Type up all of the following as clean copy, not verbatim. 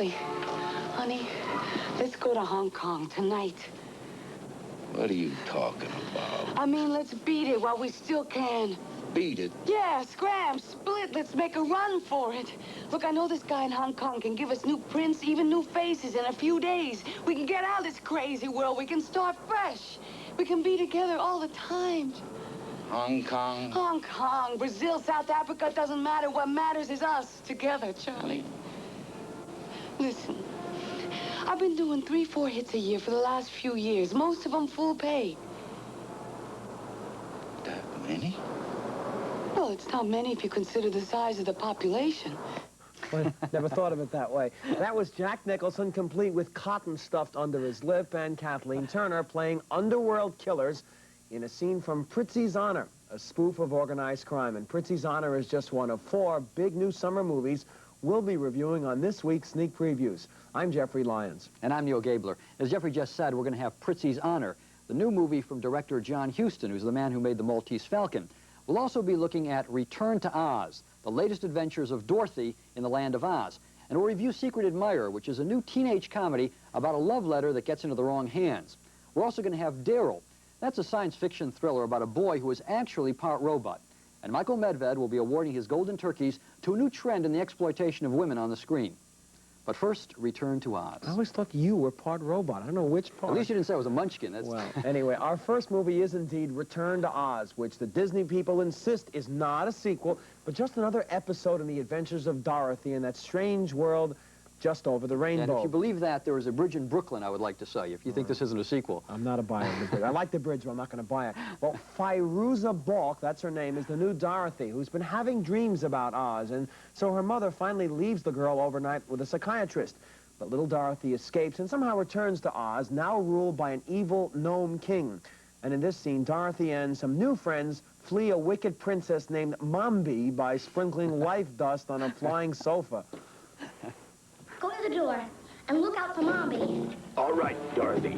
Charlie, honey, let's go to Hong Kong tonight. What are you talking about? I mean, let's beat it while we still can. Beat it? Yeah, scram, split, let's make a run for it. Look, I know this guy in Hong Kong can give us new prints, even new faces in a few days. We can get out of this crazy world. We can start fresh. We can be together all the time. Hong Kong? Hong Kong, Brazil, South Africa, it doesn't matter. What matters is us together, Charlie. Listen, I've been doing 3, 4 hits a year for the last few years, most of them full pay. That many? Well, it's not many if you consider the size of the population. Well, never thought of it that way. That was Jack Nicholson, complete with cotton stuffed under his lip, and Kathleen Turner playing underworld killers in a scene from PRIZZI'S Honor, a spoof of organized crime. And PRIZZI'S Honor is just one of 4 big new summer movies we'll be reviewing on this week's Sneak Previews. I'm Jeffrey Lyons. And I'm Neil Gabler. As Jeffrey just said, we're going to have PRIZZI'S Honor, the new movie from director John Huston, who's the man who made The Maltese Falcon. We'll also be looking at Return to Oz, the latest adventures of Dorothy in the Land of Oz. And we'll review Secret Admirer, which is a new teenage comedy about a love letter that gets into the wrong hands. We're also going to have DARYL. That's a science fiction thriller about a boy who is actually part robot. And Michael Medved will be awarding his Golden Turkeys to a new trend in the exploitation of women on the screen. But first, Return to Oz. I always thought you were part robot. I don't know which part. At least you didn't say I was a munchkin. That's... Well, anyway, our first movie is indeed Return to Oz, which the Disney people insist is not a sequel, but just another episode in the adventures of Dorothy in that strange world just over the rainbow. And if you believe that, there is a bridge in Brooklyn, I would like to say, if you think this isn't a sequel. I'm not a buyer of the bridge. I like the bridge, but I'm not going to buy it. Well, Firuza Balk, that's her name, is the new Dorothy, who's been having dreams about Oz, and so her mother finally leaves the girl overnight with a psychiatrist. But little Dorothy escapes and somehow returns to Oz, now ruled by an evil gnome king. And in this scene, Dorothy and some new friends flee a wicked princess named Mombi by sprinkling life dust on a flying sofa. Go to the door and look out for Mombi. All right, Dorothy.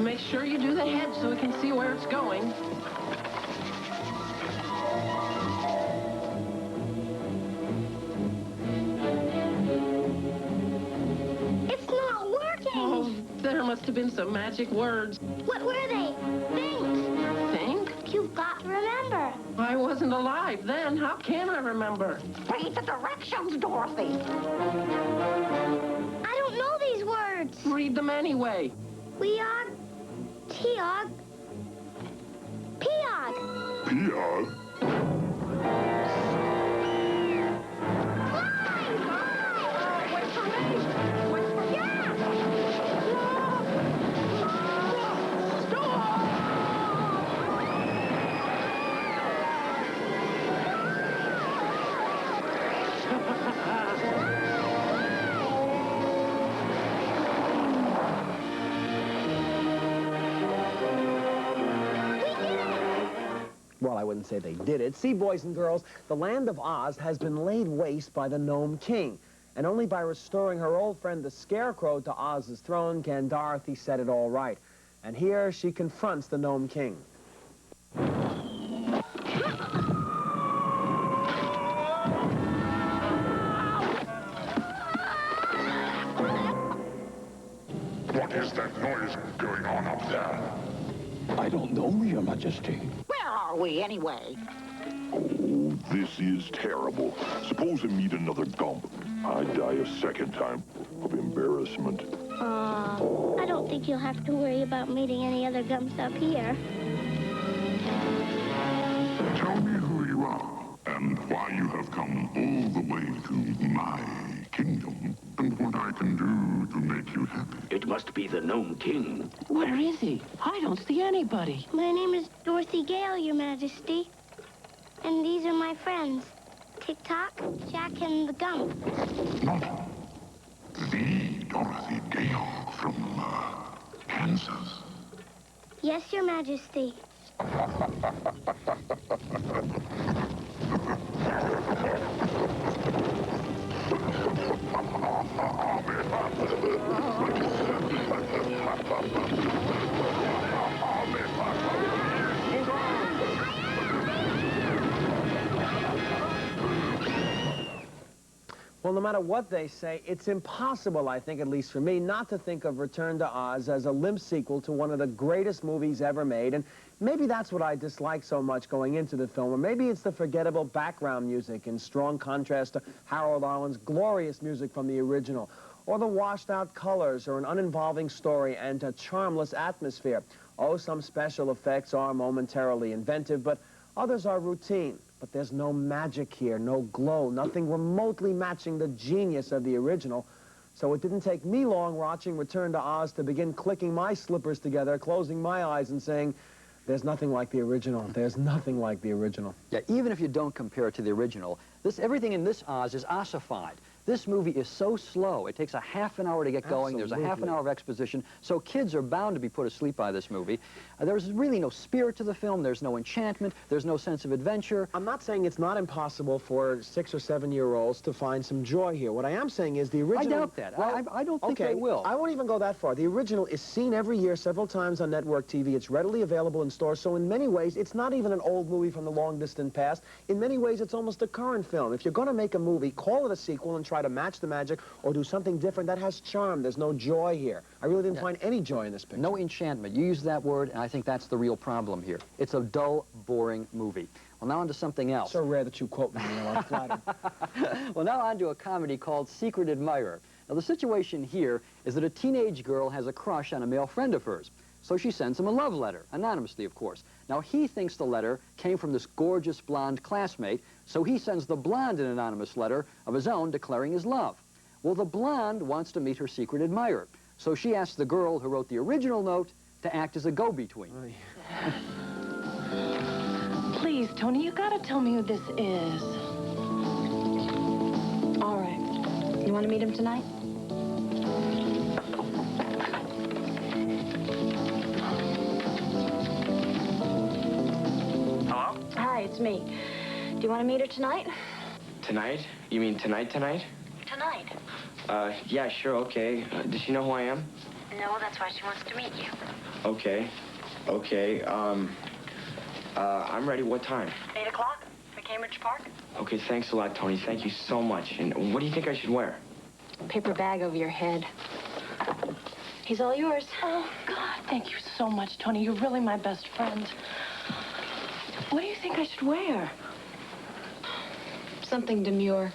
Make sure you do the head so we can see where it's going. It's not working. Oh, there must have been some magic words. What were they? Think. Think? You've got to remember. I wasn't alive then. How can I remember? Read the directions, Dorothy. I don't know these words. Read them anyway. Weog, Teog, Peog. Peog? Wait for me! Wait for me! Well, I wouldn't say they did it. See, boys and girls, the land of Oz has been laid waste by the Gnome King. And only by restoring her old friend the Scarecrow to Oz's throne can Dorothy set it all right. And here she confronts the Gnome King. What is that noise going on up there? I don't know, Your Majesty. Where are we, anyway? Oh, this is terrible. Suppose I meet another Gump. I'd die a second time of embarrassment. I don't think you'll have to worry about meeting any other gumps up here. Tell me who you are and why you have come all the way to my kingdom and what I can do to make you happy. It must be the Gnome King. Where is he? I don't see anybody. My name is Dorothy Gale, Your Majesty. And these are my friends, Tick-Tock, Jack, and the Gump. Not the Dorothy Gale from Kansas. Yes, Your Majesty. Well, no matter what they say, it's impossible, I think, at least for me, not to think of Return to Oz as a limp sequel to one of the greatest movies ever made. And maybe that's what I dislike so much going into the film. Or maybe it's the forgettable background music in strong contrast to Harold Arlen's glorious music from the original. Or the washed-out colors, or an uninvolving story and a charmless atmosphere. Oh, some special effects are momentarily inventive, but others are routine. But there's no magic here, no glow, nothing remotely matching the genius of the original. So it didn't take me long watching Return to Oz to begin clicking my slippers together, closing my eyes and saying, there's nothing like the original. There's nothing like the original. Yeah, even if you don't compare it to the original, everything in this Oz is ossified. This movie is so slow. It takes a half an hour to get going. Absolutely. There's a half an hour of exposition. So kids are bound to be put asleep by this movie. There's really no spirit to the film. There's no enchantment. There's no sense of adventure. I'm not saying it's not impossible for 6- or 7-year-olds to find some joy here. What I am saying is the original... I doubt that. Well, I don't think okay, they will. I won't even go that far. The original is seen every year several times on network TV. It's readily available in stores. So in many ways, it's not even an old movie from the long-distant past. In many ways, it's almost a current film. If you're going to make a movie, call it a sequel and try to match the magic or do something different. That has charm. There's no joy here. I really didn't find any joy in this picture. No enchantment. You used that word, and I think that's the real problem here. It's a dull, boring movie. Well, now on to something else. So rare that you quote me. I'm flattered. Well, now on to a comedy called Secret Admirer. Now, the situation here is that a teenage girl has a crush on a male friend of hers. So she sends him a love letter, anonymously, of course. Now, he thinks the letter came from this gorgeous blonde classmate, so he sends the blonde an anonymous letter of his own declaring his love. Well, the blonde wants to meet her secret admirer, so she asks the girl who wrote the original note to act as a go-between. Oh, yeah. Please, Tony, you gotta tell me who this is. All right. You want to meet him tonight? Hello? Hi, it's me. Do you want to meet her tonight? Tonight? You mean tonight? Tonight. Yeah, sure, okay. Does she know who I am? No, that's why she wants to meet you. Okay. I'm ready. What time? 8 o'clock at Cambridge Park. Okay, thanks a lot, Tony. Thank you so much. And what do you think I should wear? Paper bag over your head. He's all yours. Oh, God, thank you so much, Tony. You're really my best friend. What do you think I should wear? Something demure.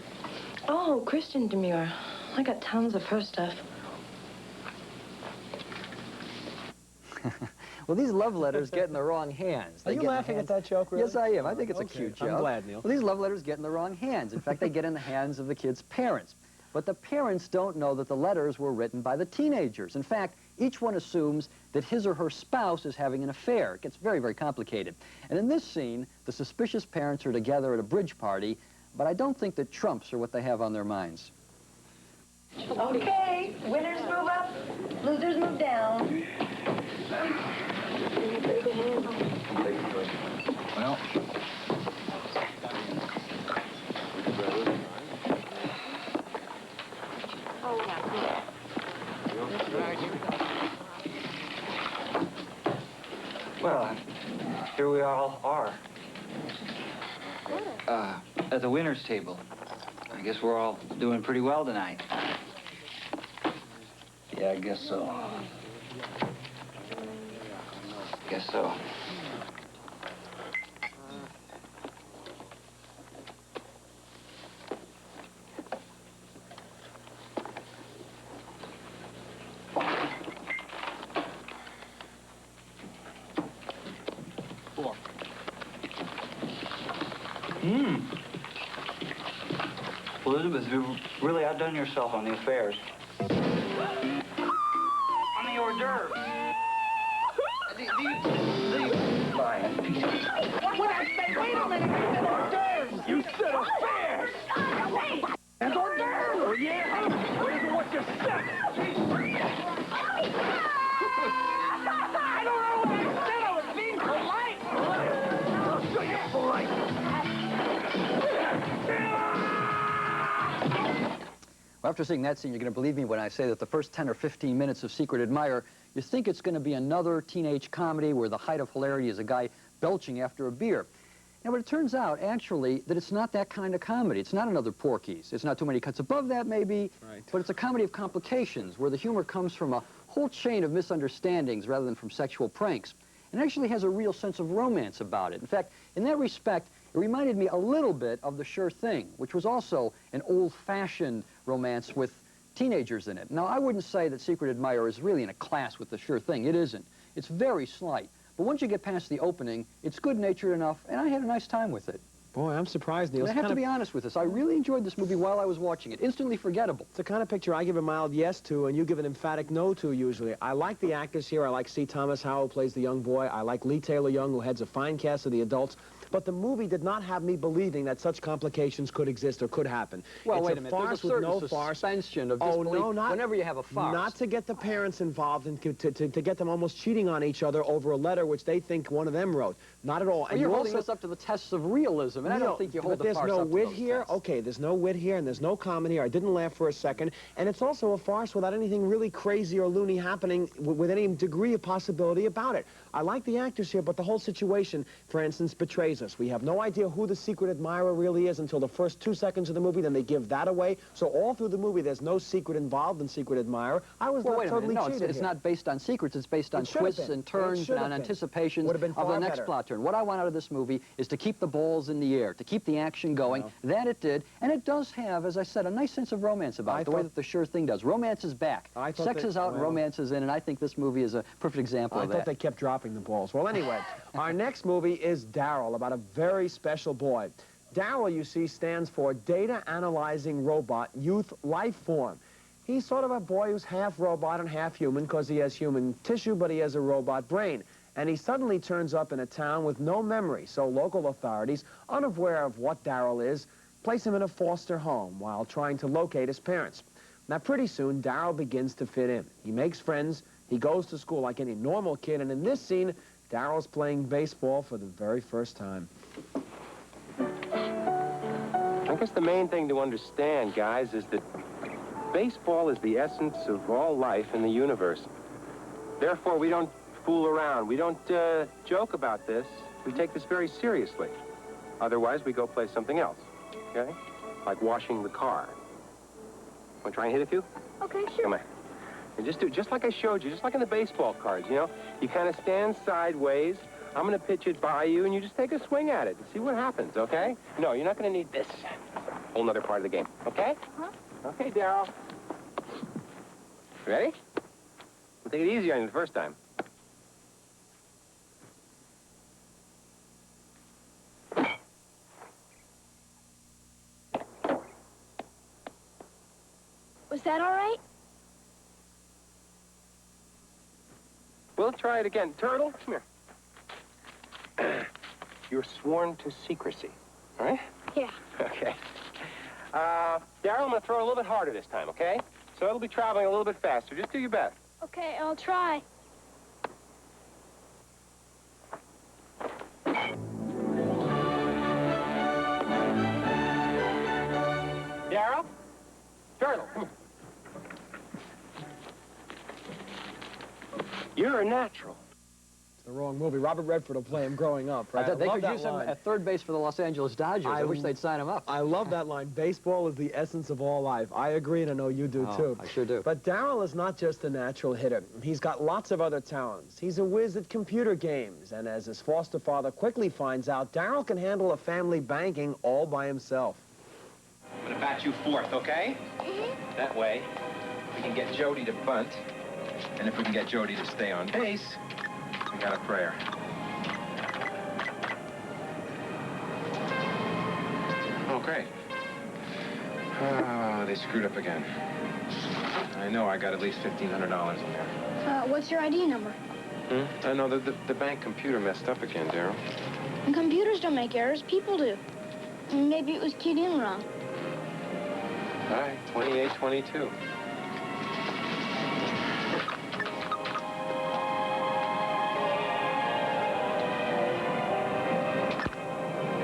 Oh, Christian demure. I got tons of her stuff. Well, these love letters get in the wrong hands. Are you laughing at that joke, really? Yes, I am. I think it's a cute joke. I'm glad, Neil. Well, these love letters get in the wrong hands. In fact, they get in the hands of the kids' parents. But the parents don't know that the letters were written by the teenagers. In fact, each one assumes that his or her spouse is having an affair. It gets very, very complicated. And in this scene, the suspicious parents are together at a bridge party, but I don't think that trumps are what they have on their minds. Okay, winners move up, losers move down. Well, Well, here we all are. At the winner's table. I guess we're all doing pretty well tonight. yeah, I guess so. Guess so. Well, Elizabeth, you've really outdone yourself on the affairs. On the hors d'oeuvres. Fine. What I said, wait a minute, I said hors d'oeuvres. You said affairs! And hors d'oeuvres. Oh, yeah? What is what you said? I don't know what I said, I was being polite. I'll show you polite. Well, after seeing that scene, you're going to believe me when I say that the first 10 or 15 minutes of Secret Admirer, you think it's going to be another teenage comedy where the height of hilarity is a guy belching after a beer. Now, but it turns out, actually, that it's not that kind of comedy. It's not another Porky's. It's not too many cuts above that, maybe, Right. but it's a comedy of complications, where the humor comes from a whole chain of misunderstandings rather than from sexual pranks. And it actually has a real sense of romance about it. In fact, in that respect, it reminded me a little bit of The Sure Thing, which was also an old-fashioned romance with teenagers in it. Now, I wouldn't say that Secret Admirer is really in a class with The Sure Thing. It isn't. It's very slight. But once you get past the opening, it's good-natured enough, and I had a nice time with it. Boy, I'm surprised, Neil. I have to be honest with this. I really enjoyed this movie while I was watching it. Instantly forgettable. It's the kind of picture I give a mild yes to, and you give an emphatic no to, usually. I like the actors here. I like C. Thomas Howell, who plays the young boy. I like Lee Taylor Young, who heads a fine cast of the adults. But the movie did not have me believing that such complications could exist or could happen. Well, it's wait a minute. There's a farce with certain no farce. suspension of Oh, disbelief no, not, whenever you have a farce. Not to get the parents involved and to get them almost cheating on each other over a letter which they think one of them wrote. Not at all. Well, and you're you holding also, this up to the tests of realism, and I don't think you hold but the farce there's no up to wit those here. tests. Okay, there's no wit here, and there's no comedy here. I didn't laugh for a second. And it's also a farce without anything really crazy or loony happening with any degree of possibility about it. I like the actors here, but the whole situation, for instance, betrays us. We have no idea who the secret admirer really is until the first 2 seconds of the movie, then they give that away. So all through the movie, there's no secret involved in Secret Admirer. I was Well, not wait a totally minute. No, cheated it's here. not based on secrets. It's based on It should have twists been. and turns It should and have on been. anticipations Would have been of the far next better. plot turn. What I want out of this movie is to keep the balls in the air, to keep the action going. That it did. And it does have, as I said, a nice sense of romance about it, the way that The Sure Thing does. Romance is back. Sex is out and romance is in, and I think this movie is a perfect example of that. I thought they kept dropping the balls. Well, anyway, our next movie is DARYL, about a very special boy. DARYL, you see, stands for Data Analyzing Robot Youth Life Form. He's sort of a boy who's half robot and half human because he has human tissue, but he has a robot brain. And he suddenly turns up in a town with no memory, so local authorities, unaware of what DARYL is, place him in a foster home while trying to locate his parents. Now, pretty soon, DARYL begins to fit in. He makes friends, he goes to school like any normal kid, and in this scene, DARYL's playing baseball for the very first time. I guess the main thing to understand, guys, is that baseball is the essence of all life in the universe. Therefore, we don't fool around. We don't joke about this. We take this very seriously. Otherwise, we go play something else, okay? Like washing the car. Want to try and hit a few? Okay, sure. Come on. And just do it just like I showed you, just like in the baseball cards, you know? You kind of stand sideways. I'm going to pitch it by you, and you just take a swing at it and see what happens, okay? No, you're not going to need this. Whole nother part of the game, okay? Huh? Okay, Daryl. Ready? We'll take it easy on you the first time. Was that all right? We'll try it again. Turtle, come here. You're sworn to secrecy, all right? Yeah. Okay. Daryl, I'm going to throw it a little bit harder this time, okay? So it'll be traveling a little bit faster. Just do your best. Okay, I'll try. Daryl? Turtle, come here. You're a natural. It's the wrong movie. Robert Redford will play him growing up, right? They I love could that use him line. at third base for the Los Angeles Dodgers. I wish they'd sign him up. I love that line. Baseball is the essence of all life. I agree, and I know you do, too. I sure do. But DARYL is not just a natural hitter. He's got lots of other talents. He's a whiz at computer games, and as his foster father quickly finds out, DARYL can handle a family banking all by himself. I'm going to bat you fourth, okay? Mm-hmm. That way, we can get Jody to bunt. And if we can get Jody to stay on base, we got a prayer. Oh, great. Oh, they screwed up again. I know I got at least $1,500 in there. What's your ID number? I know the bank computer messed up again, Daryl. And computers don't make errors. People do. Maybe it was keyed in wrong. All right, 2822.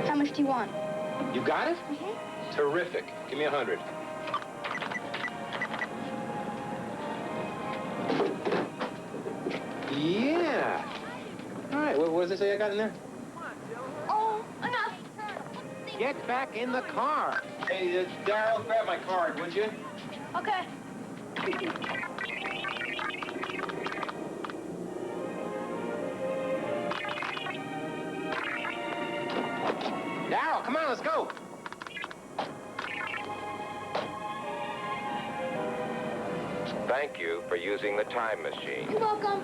How much do you want? You got it? Mm-hmm. Terrific. Give me 100. Yeah. All right, what does it say I got in there? Oh, enough. Get back in the car. Hey, Daryl, grab my card, would you? Okay. Daryl, come on, let's go. Thank you for using the time machine. You're welcome.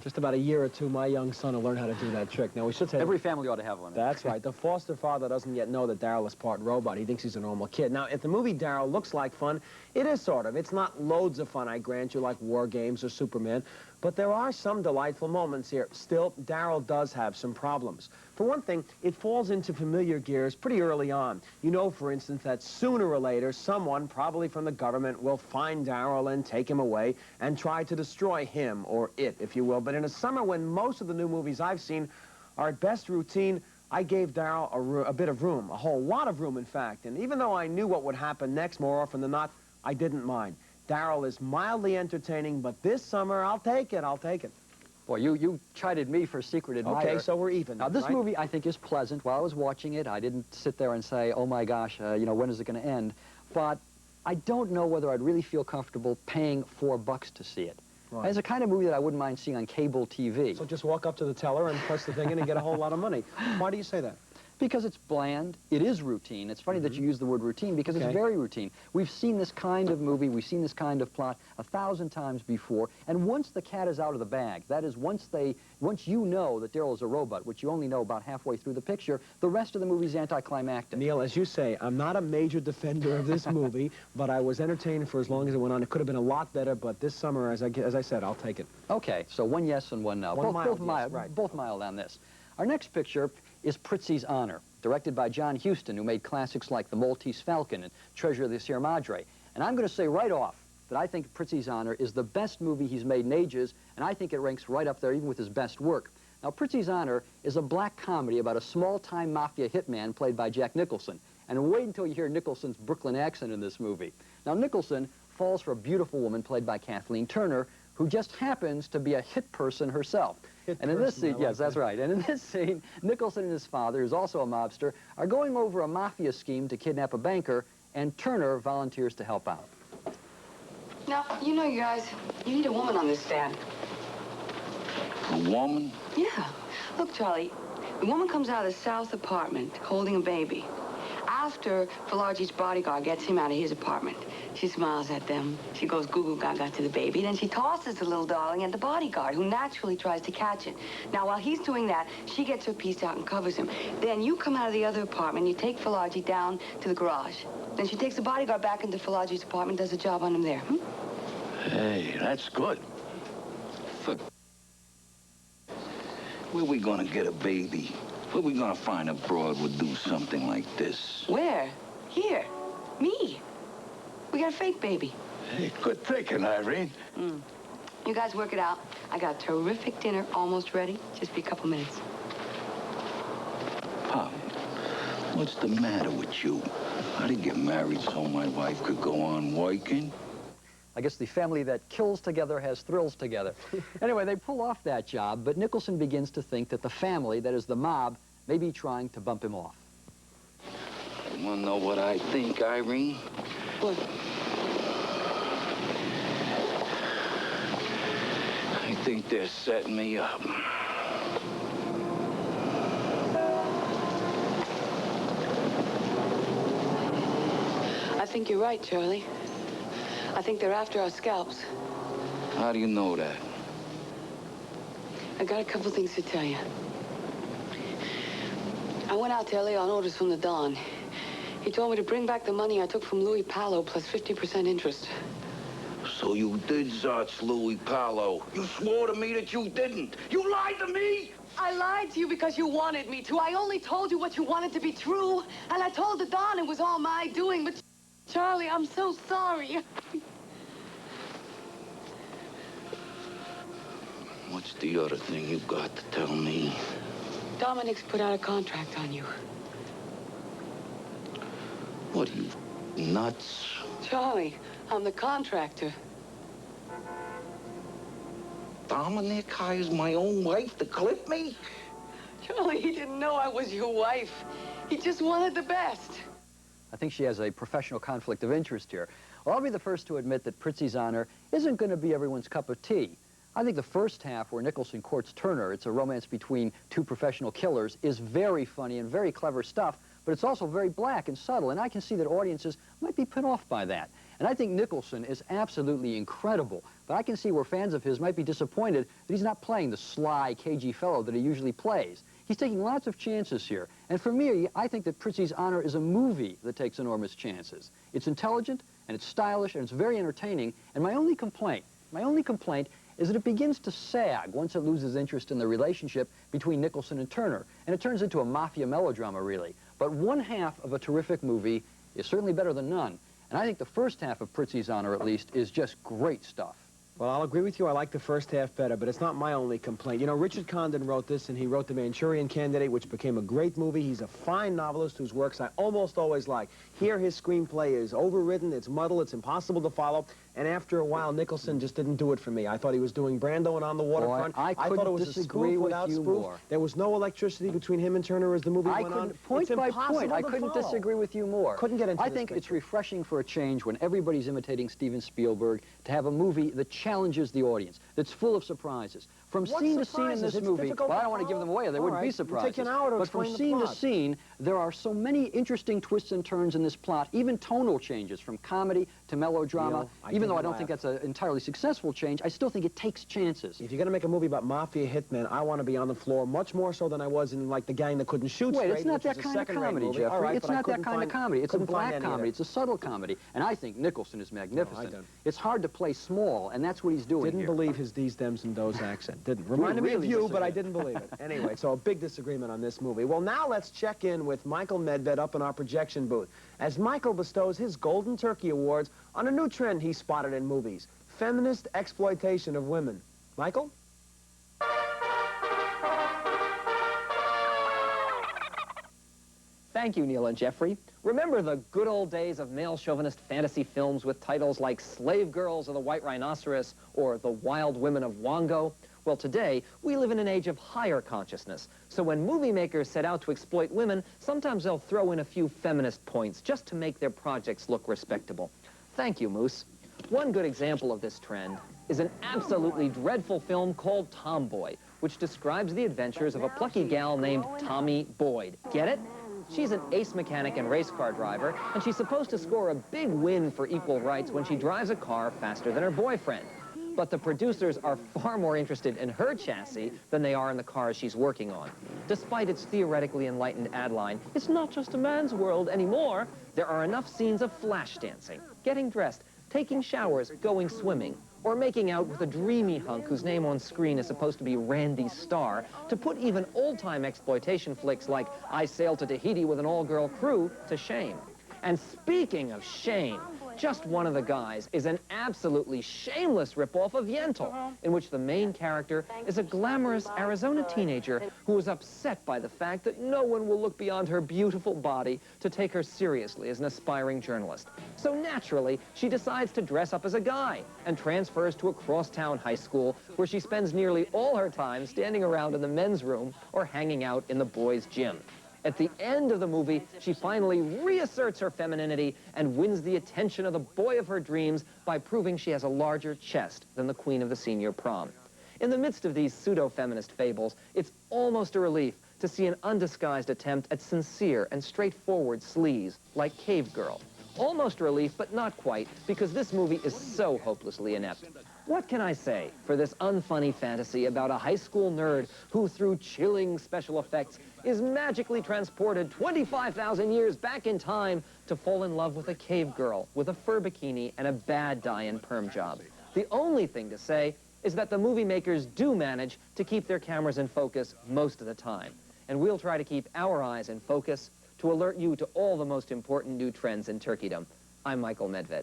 Just about a year or two, my young son will learn how to do that trick. Now, we should say... Every family ought to have one. That's right. The foster father doesn't yet know that Daryl is part robot. He thinks he's a normal kid. Now, if the movie Daryl looks like fun, it is sort of. It's not loads of fun, I grant you, like War Games or Superman. But there are some delightful moments here. Still, Daryl does have some problems. For one thing, it falls into familiar gears pretty early on. You know, for instance, that sooner or later, someone, probably from the government, will find Daryl and take him away and try to destroy him, or it, if you will. But in a summer when most of the new movies I've seen are at best routine, I gave Daryl a bit of room, a whole lot of room, in fact. And even though I knew what would happen next more often than not, I didn't mind. Daryl is mildly entertaining, but this summer, I'll take it, I'll take it. Boy, you chided me for secret admirer. Okay, so we're even. Now, this right? movie, I think, is pleasant. While I was watching it, I didn't sit there and say, oh, my gosh, you know, when is it going to end? But I don't know whether I'd really feel comfortable paying $4 to see it. Right. It's a kind of movie that I wouldn't mind seeing on cable TV. So just walk up to the teller and press the thing in and get a whole lot of money. Why do you say that? Because it's bland, it is routine. It's funny that you use the word routine because it's very routine. We've seen this kind of movie, we've seen this kind of plot 1,000 times before, and once the cat is out of the bag, that is, once you know that Daryl is a robot, which you only know about halfway through the picture, the rest of the movie is anticlimactic. Neil, as you say, I'm not a major defender of this movie, but I was entertained for as long as it went on. It could have been a lot better, but this summer, as I said, I'll take it. Okay, so one yes and one no. Both mild on this. Our next picture is PRIZZI'S Honor, directed by John Huston, who made classics like The Maltese Falcon and Treasure of the Sierra Madre. And I'm going to say right off that I think PRIZZI'S Honor is the best movie he's made in ages, and I think it ranks right up there even with his best work. Now, PRIZZI'S Honor is a black comedy about a small-time mafia hitman played by Jack Nicholson. And wait until you hear Nicholson's Brooklyn accent in this movie. Now, Nicholson falls for a beautiful woman played by Kathleen Turner, who just happens to be a hit person herself. And in this scene, yes, that's right. And in this scene, Nicholson and his father, who's also a mobster, are going over a mafia scheme to kidnap a banker, and Turner volunteers to help out. Now, you know, you guys, you need a woman on this stand. A woman? Yeah. Look, Charlie, the woman comes out of the south apartment holding a baby. After Filargi's bodyguard gets him out of his apartment, she smiles at them. She goes goo-goo gaga to the baby. Then she tosses the little darling at the bodyguard, who naturally tries to catch it. Now, while he's doing that, she gets her piece out and covers him. Then you come out of the other apartment, you take Filargi down to the garage. Then she takes the bodyguard back into Filargi's apartment, does a job on him there. Hey, that's good. Where we gonna get a baby? Where we gonna find a broad would do something like this? Where? Here. Me. We got a fake baby. Hey, good thinking, Irene. You guys work it out. I got a terrific dinner almost ready. Just be a couple minutes. Pop, what's the matter with you? I didn't get married so my wife could go on working. I guess the family that kills together has thrills together. Anyway, they pull off that job, but Nicholson begins to think that the family, that is the mob, may be trying to bump him off. You wanna know what I think, Irene? What? I think they're setting me up. I think you're right, Charlie. I think they're after our scalps. How do you know that? I got a couple things to tell you. I went out to L.A. on orders from the Don. He told me to bring back the money I took from Louis Palo plus 50% interest. So you did Zart's Louis Palo. You swore to me that you didn't. You lied to me! I lied to you because you wanted me to. I only told you what you wanted to be true. And I told the Don it was all my doing. But, Charlie, I'm so sorry. What's the other thing you got to tell me? Dominic's put out a contract on you. What are you, nuts? Charlie, I'm the contractor. Dominic hires my own wife to clip me? Charlie, he didn't know I was your wife. He just wanted the best. I think she has a professional conflict of interest here. Well, I'll be the first to admit that Prizzi's Honor isn't going to be everyone's cup of tea. I think the first half, where Nicholson courts Turner, it's a romance between two professional killers, is very funny and very clever stuff, but it's also very black and subtle, and I can see that audiences might be put off by that. And I think Nicholson is absolutely incredible, but I can see where fans of his might be disappointed that he's not playing the sly, cagey fellow that he usually plays. He's taking lots of chances here, and for me, I think that Prizzi's Honor is a movie that takes enormous chances. It's intelligent, and it's stylish, and it's very entertaining, and my only complaint is that it begins to sag once it loses interest in the relationship between Nicholson and Turner, and it turns into a mafia melodrama, really. But one half of a terrific movie is certainly better than none, and I think the first half of Prizzi's Honor, at least, is just great stuff. Well, I'll agree with you. I like the first half better, but it's not my only complaint. You know, Richard Condon wrote this, and he wrote The Manchurian Candidate, which became a great movie. He's a fine novelist whose works I almost always like. Here, his screenplay is overwritten, it's muddled, it's impossible to follow, and after a while, Nicholson just didn't do it for me. I thought he was doing Brando and On the Waterfront. Boy, I thought it was a spoof without spoof. More. There was no electricity between him and Turner as the movie went on. Point by point, I couldn't disagree with you more. Couldn't get into I think it's refreshing for a change when everybody's imitating Steven Spielberg to have a movie that challenges the audience, that's full of surprises. From scene to scene in this movie, well, I don't want to give them away, there wouldn't be surprises. Take an hour to but from scene to scene, there are so many interesting twists and turns in this plot, even tonal changes from comedy to melodrama. Even though I don't think that's an entirely successful change, I still think it takes chances. If you're going to make a movie about mafia hitmen, I want to be on the floor much more so than I was in, like, The Gang That Couldn't Shoot Straight. Wait, it's not that kind of comedy, Jeffrey. Right, it's not that kind of comedy. It's a black comedy. It's a subtle comedy. And I think Nicholson is magnificent. No, it's hard to play small, and that's what he's doing Didn't here. believe his these, thems, and those accent. Didn't. Reminded me of you, but I didn't believe it. Anyway, so a big disagreement on this movie. Well, now let's check in with Michael Medved up in our projection booth as Michael bestows his Golden Turkey Awards on a new trend he spotted in movies: feminist exploitation of women. Michael? Thank you, Neil and Jeffrey. Remember the good old days of male chauvinist fantasy films with titles like Slave Girls of the White Rhinoceros or The Wild Women of Wango? Well, today, we live in an age of higher consciousness. So when movie makers set out to exploit women, sometimes they'll throw in a few feminist points just to make their projects look respectable. Thank you, Moose. One good example of this trend is an absolutely dreadful film called Tomboy, which describes the adventures of a plucky gal named Tommy Boyd. Get it? She's an ace mechanic and race car driver, and she's supposed to score a big win for equal rights when she drives a car faster than her boyfriend. But the producers are far more interested in her chassis than they are in the cars she's working on. Despite its theoretically enlightened ad line, it's not just a man's world anymore. There are enough scenes of flash dancing, getting dressed, taking showers, going swimming, or making out with a dreamy hunk whose name on screen is supposed to be Randy Starr, to put even old-time exploitation flicks like I Sailed to Tahiti with an all-girl crew to shame. And speaking of shame, just one of the guys is an absolutely shameless ripoff of Yentl, in which the main character is a glamorous Arizona teenager who is upset by the fact that no one will look beyond her beautiful body to take her seriously as an aspiring journalist. So naturally, she decides to dress up as a guy and transfers to a crosstown high school where she spends nearly all her time standing around in the men's room or hanging out in the boys' gym. At the end of the movie, she finally reasserts her femininity and wins the attention of the boy of her dreams by proving she has a larger chest than the queen of the senior prom. In the midst of these pseudo-feminist fables, it's almost a relief to see an undisguised attempt at sincere and straightforward sleaze, like Cave Girl. Almost a relief, but not quite, because this movie is so hopelessly inept. What can I say for this unfunny fantasy about a high school nerd who, through chilling special effects, is magically transported 25,000 years back in time to fall in love with a cave girl with a fur bikini and a bad dye-in perm job? The only thing to say is that the movie makers do manage to keep their cameras in focus most of the time. And we'll try to keep our eyes in focus to alert you to all the most important new trends in turkeydom. I'm Michael Medved.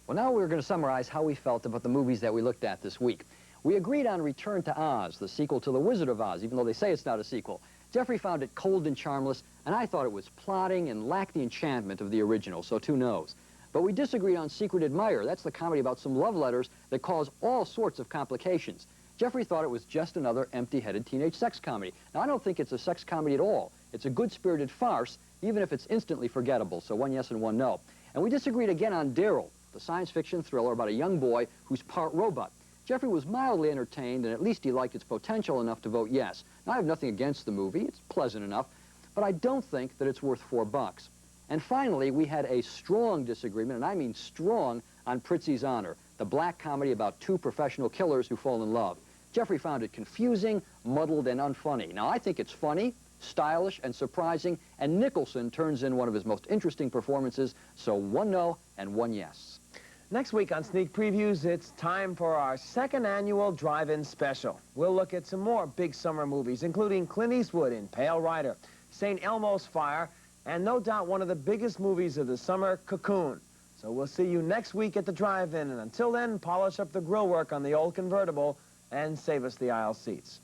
Well, now we're going to summarize how we felt about the movies that we looked at this week. We agreed on Return to Oz, the sequel to The Wizard of Oz, even though they say it's not a sequel. Jeffrey found it cold and charmless, and I thought it was plotting and lacked the enchantment of the original, so who knows. But we disagreed on Secret Admirer. That's the comedy about some love letters that cause all sorts of complications. Jeffrey thought it was just another empty-headed teenage sex comedy. Now, I don't think it's a sex comedy at all. It's a good-spirited farce, even if it's instantly forgettable, so one yes and one no. And we disagreed again on DARYL, the science fiction thriller about a young boy who's part robot. Jeffrey was mildly entertained, and at least he liked its potential enough to vote yes. Now, I have nothing against the movie. It's pleasant enough, but I don't think that it's worth $4. And finally, we had a strong disagreement, and I mean strong, on PRIZZI'S Honor, the black comedy about two professional killers who fall in love. Jeffrey found it confusing, muddled, and unfunny. Now, I think it's funny, stylish, and surprising, and Nicholson turns in one of his most interesting performances, so one no and one yes. Next week on Sneak Previews, it's time for our second annual drive-in special. We'll look at some more big summer movies, including Clint Eastwood in Pale Rider, St. Elmo's Fire, and no doubt one of the biggest movies of the summer, Cocoon. So we'll see you next week at the drive-in, and until then, polish up the grill work on the old convertible and save us the aisle seats.